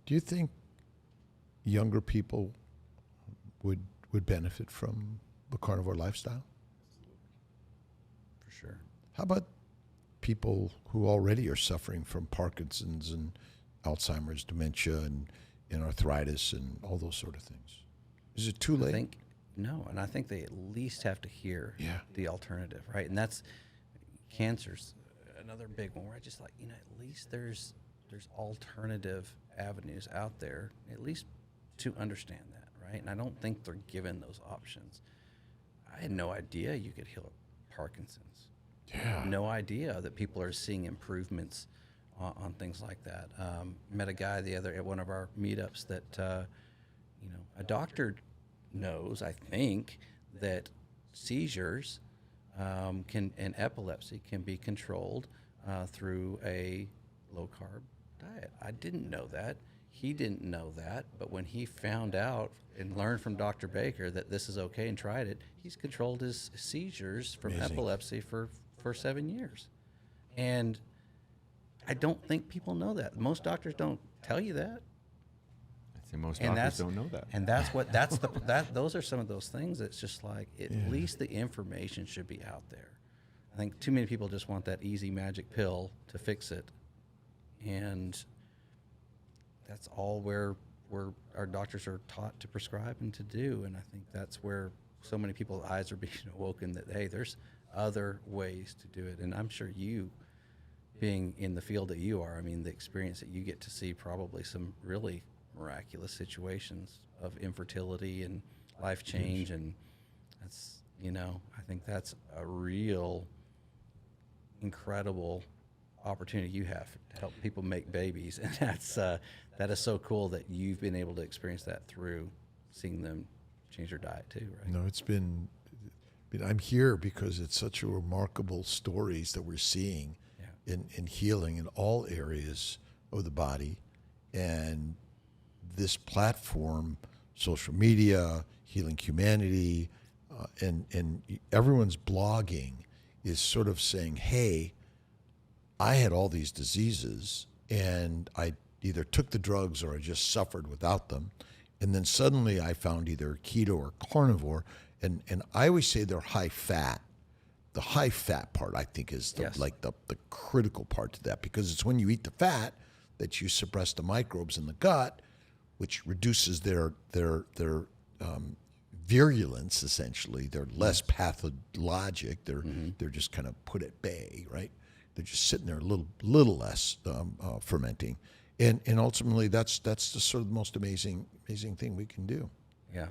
Do you think younger people would benefit from the carnivore lifestyle? For sure. How about people who already are suffering from Parkinson's and Alzheimer's, dementia, and arthritis, and all those sort of things? Is it too late? I think no, and I think they at least have to hear the alternative, right? And that's cancer's another big one where I just like, at least there's alternative avenues out there, at least to understand that, right? And I don't think they're given those options. I had no idea you could heal Parkinson's. Yeah. No idea that people are seeing improvements on things like that. Met a guy at one of our meetups that, a doctor knows, I think, that seizures and epilepsy can be controlled through a low-carb diet. I didn't know that. He didn't know that. But when he found out and learned from Dr. Baker that this is okay and tried it, he's controlled his seizures from Amazing. epilepsy for 7 years. And I don't think people know that. Most doctors don't tell you that. I'd say most And doctors don't know that. And those are some of those things that's just like, at least the information should be out there. I think too many people just want that easy magic pill to fix it. And that's all where our doctors are taught to prescribe and to do. And I think that's where so many people's eyes are being awoken that, hey, there's other ways to do it. And I'm sure you, being in the field that you are, I mean, the experience that you get to see probably some really miraculous situations of infertility and life change. And that's, I think that's a real incredible opportunity you have to help people make babies. And that is so cool that you've been able to experience that through seeing them change their diet too, right? No, I'm here because it's such a remarkable stories that we're seeing in healing in all areas of the body. And this platform, social media, Healing Humanity, and everyone's blogging is sort of saying, hey, I had all these diseases and I either took the drugs or I just suffered without them. And then suddenly I found either keto or carnivore. And I always say they're high fat. The high fat part, I think, is the critical part to that, because it's when you eat the fat that you suppress the microbes in the gut, which reduces their virulence, essentially. They're less pathologic. They're just kind of put at bay, right? They're just sitting there a little less fermenting. And ultimately, that's the sort of the most amazing thing we can do. Yeah.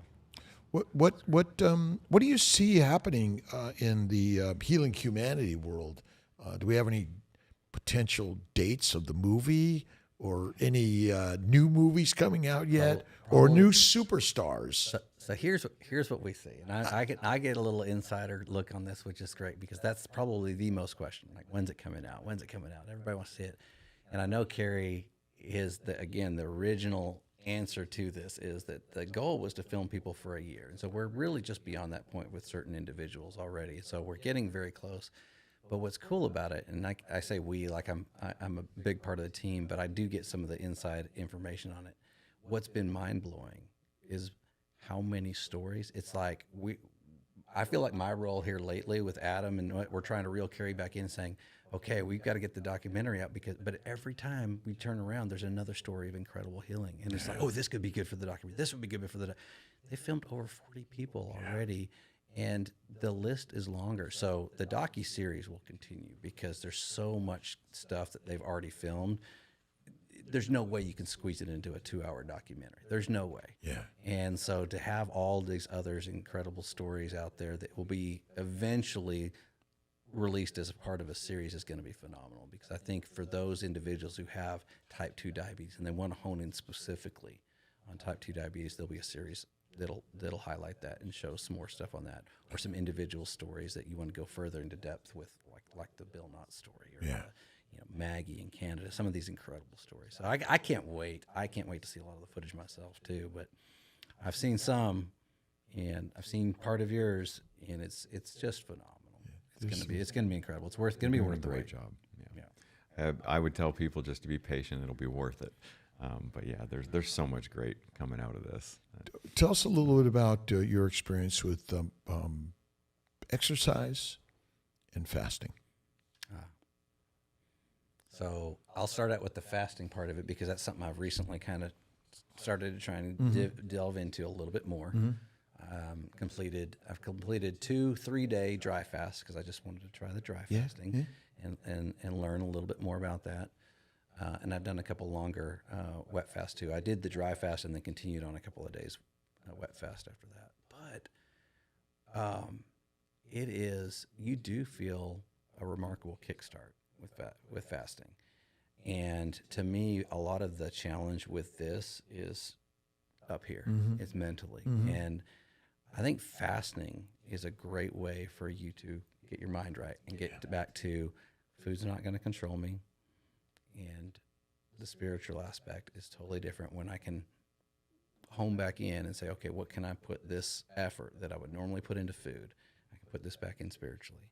What do you see happening in the Healing Humanity world? Do we have any potential dates of the movie, or any new movies coming out yet, or new superstars? So here's what we see, and I get a little insider look on this, which is great, because that's probably the most question. Like, when's it coming out? When's it coming out? Everybody wants to see it, and I know Kerry is the original answer to this is that the goal was to film people for a year, and so we're really just beyond that point with certain individuals already. So we're getting very close. But what's cool about it, and I say we, like I'm a big part of the team, but I do get some of the inside information on it. What's been mind-blowing is how many stories. It's like I feel like my role here lately with Adam, and we're trying to reel Kerry back in, saying, okay, we've got to get the documentary out, but every time we turn around, there's another story of incredible healing. And it's like, oh, this could be good for the documentary. This would be good for the They filmed over 40 people already. And the list is longer. So the docu-series will continue because there's so much stuff that they've already filmed. There's no way you can squeeze it into a 2-hour documentary. There's no way. Yeah. And so to have all these others incredible stories out there that will be eventually released as a part of a series is going to be phenomenal, because I think for those individuals who have type 2 diabetes and they want to hone in specifically on type 2 diabetes, there'll be a series that'll highlight that and show some more stuff on that, or some individual stories that you want to go further into depth with, like the Bill Knott story, or Yeah. Maggie in Canada. Some of these incredible stories. So I can't wait. I can't wait to see a lot of the footage myself too. But I've seen some, and I've seen part of yours, and it's just phenomenal. It's gonna be incredible. It's gonna be worth the great wait. job. Yeah. I would tell people just to be patient. It'll be worth it. But yeah, there's so much great coming out of this. Tell us a little bit about your experience with exercise and fasting. So I'll start out with the fasting part of it, because that's something I've recently kind of started to try and delve into a little bit more. I've completed 2 3-day dry fasts, because I just wanted to try the dry fasting and learn a little bit more about that. And I've done a couple longer wet fasts too. I did the dry fast and then continued on a couple of days wet fast after that. But you do feel a remarkable kickstart with fasting. And to me, a lot of the challenge with this is up here. It's mentally. And I think fasting is a great way for you to get your mind right and get back to food's not going to control me. And the spiritual aspect is totally different when I can home back in and say, okay, what can I put this effort that I would normally put into food, I can put this back in spiritually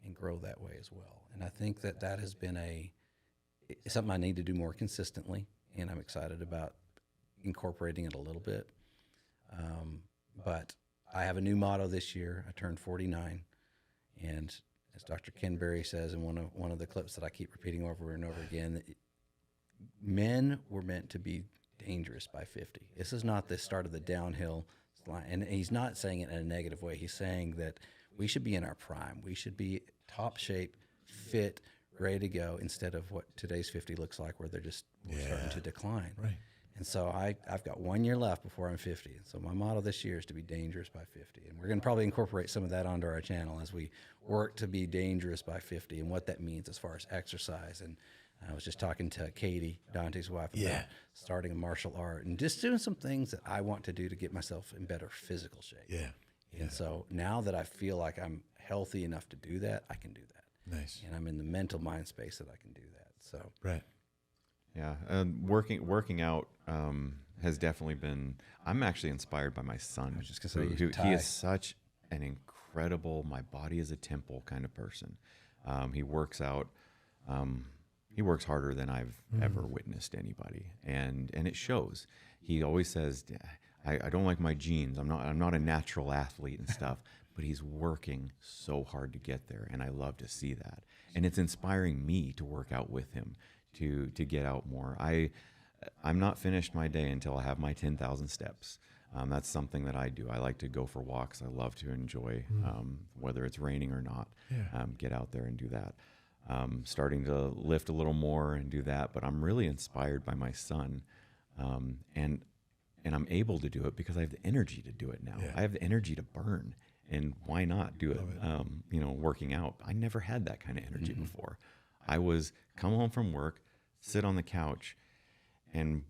and grow that way as well. And I think that has been something I need to do more consistently, and I'm excited about incorporating it a little bit. But I have a new motto this year. I turned 49, and as Dr. Ken Berry says in one of the clips that I keep repeating over and over again, men were meant to be dangerous by 50. This is not the start of the downhill line, and he's not saying it in a negative way. He's saying that we should be in our prime. We should be top shape, fit, ready to go, instead of what today's 50 looks like, where they're just starting to decline. Right. And so I've got 1 year left before I'm 50. And so my motto this year is to be dangerous by 50. And we're going to probably incorporate some of that onto our channel as we work to be dangerous by 50 and what that means as far as exercise. And I was just talking to Katie, Dante's wife, about starting a martial art and just doing some things that I want to do to get myself in better physical shape. Yeah. And so now that I feel like I'm healthy enough to do that, I can do that. Nice. And I'm in the mental mind space that I can do that. So Right. Yeah, working out has definitely been. I'm actually inspired by my son. I was just gonna say, he is such an incredible. My body is a temple kind of person. He works out. He works harder than I've ever witnessed anybody, and it shows. He always says, I don't like my genes. I'm not a natural athlete and stuff, but he's working so hard to get there, and I love to see that. And it's inspiring me to work out with him, to get out more. I'm not finished my day until I have my 10,000 steps. That's something that I do. I like to go for walks. I love to enjoy, whether it's raining or not, get out there and do that. Starting to lift a little more and do that, but I'm really inspired by my son, and I'm able to do it because I have the energy to do it now. Yeah. I have the energy to burn, and why not do it? Working out. I never had that kind of energy before. I was come home from work, sit on the couch, and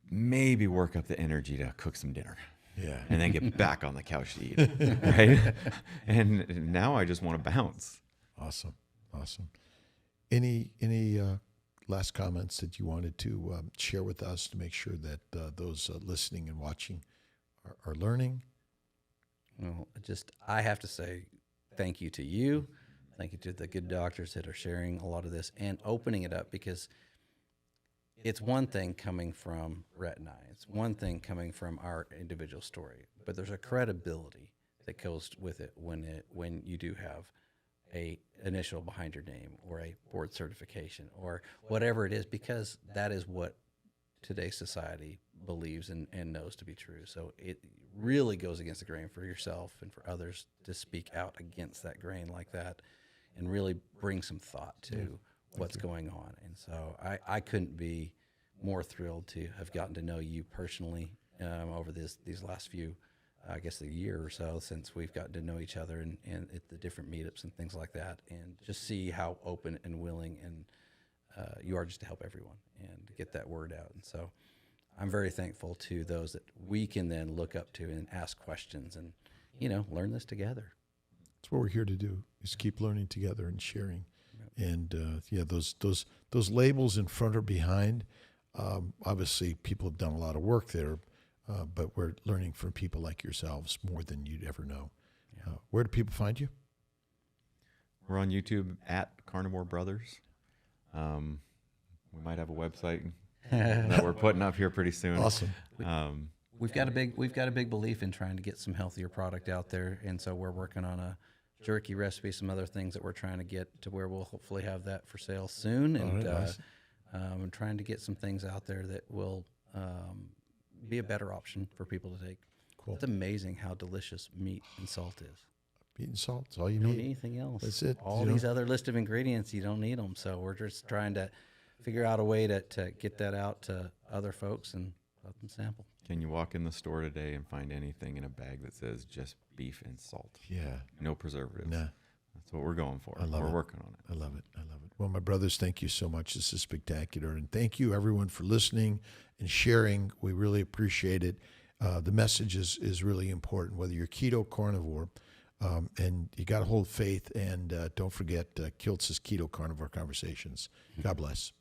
maybe work up the energy to cook some dinner. Yeah. And then get back on the couch to eat, right? And now I just want to bounce. Awesome. Any last comments that you wanted to share with us to make sure that those listening and watching are learning? Well, I have to say thank you to you. Thank you to the good doctors that are sharing a lot of this and opening it up, because it's one thing coming from Rhett and I. It's one thing coming from our individual story, but there's a credibility that goes with it when you do have a initial behind your name or a board certification or whatever it is, because that is what today's society believes and knows to be true. So it really goes against the grain for yourself and for others to speak out against that grain like that and really bring some thought to what's going on. And so I couldn't be more thrilled to have gotten to know you personally over these last few, I guess, a year or so since we've gotten to know each other and at the different meetups and things like that, and just see how open and willing and you are just to help everyone and get that word out. And so I'm very thankful to those that we can then look up to and ask questions and, learn this together. That's what we're here to do, is keep learning together and sharing. And those labels in front or behind, obviously people have done a lot of work there, but we're learning from people like yourselves more than you'd ever know. Where do people find you? We're on YouTube at Carnivore Brothers. We might have a website that we're putting up here pretty soon. Awesome. We've got a big belief in trying to get some healthier product out there, and so we're working on a jerky recipe, some other things that we're trying to get to where we'll hopefully have that for sale soon, and nice. I'm trying to get some things out there that will be a better option for people to take. Cool. It's amazing how delicious meat and salt is. Meat and salt, it's all you You don't need. need anything else. That's it. All these other list of ingredients, you don't need them. So we're just trying to figure out a way to get that out to other folks and let them sample. Can you walk in the store today and find anything in a bag that says just beef and salt? Yeah. No preservatives. Nah. That's what we're going for. I love We're it. working on it. I love it. I love it. Well, my brothers, thank you so much. This is spectacular. And thank you, everyone, for listening and sharing. We really appreciate it. The message is really important, whether you're keto, carnivore, and you got to hold faith. And don't forget Kiltz's Keto Carnivore Conversations. God bless.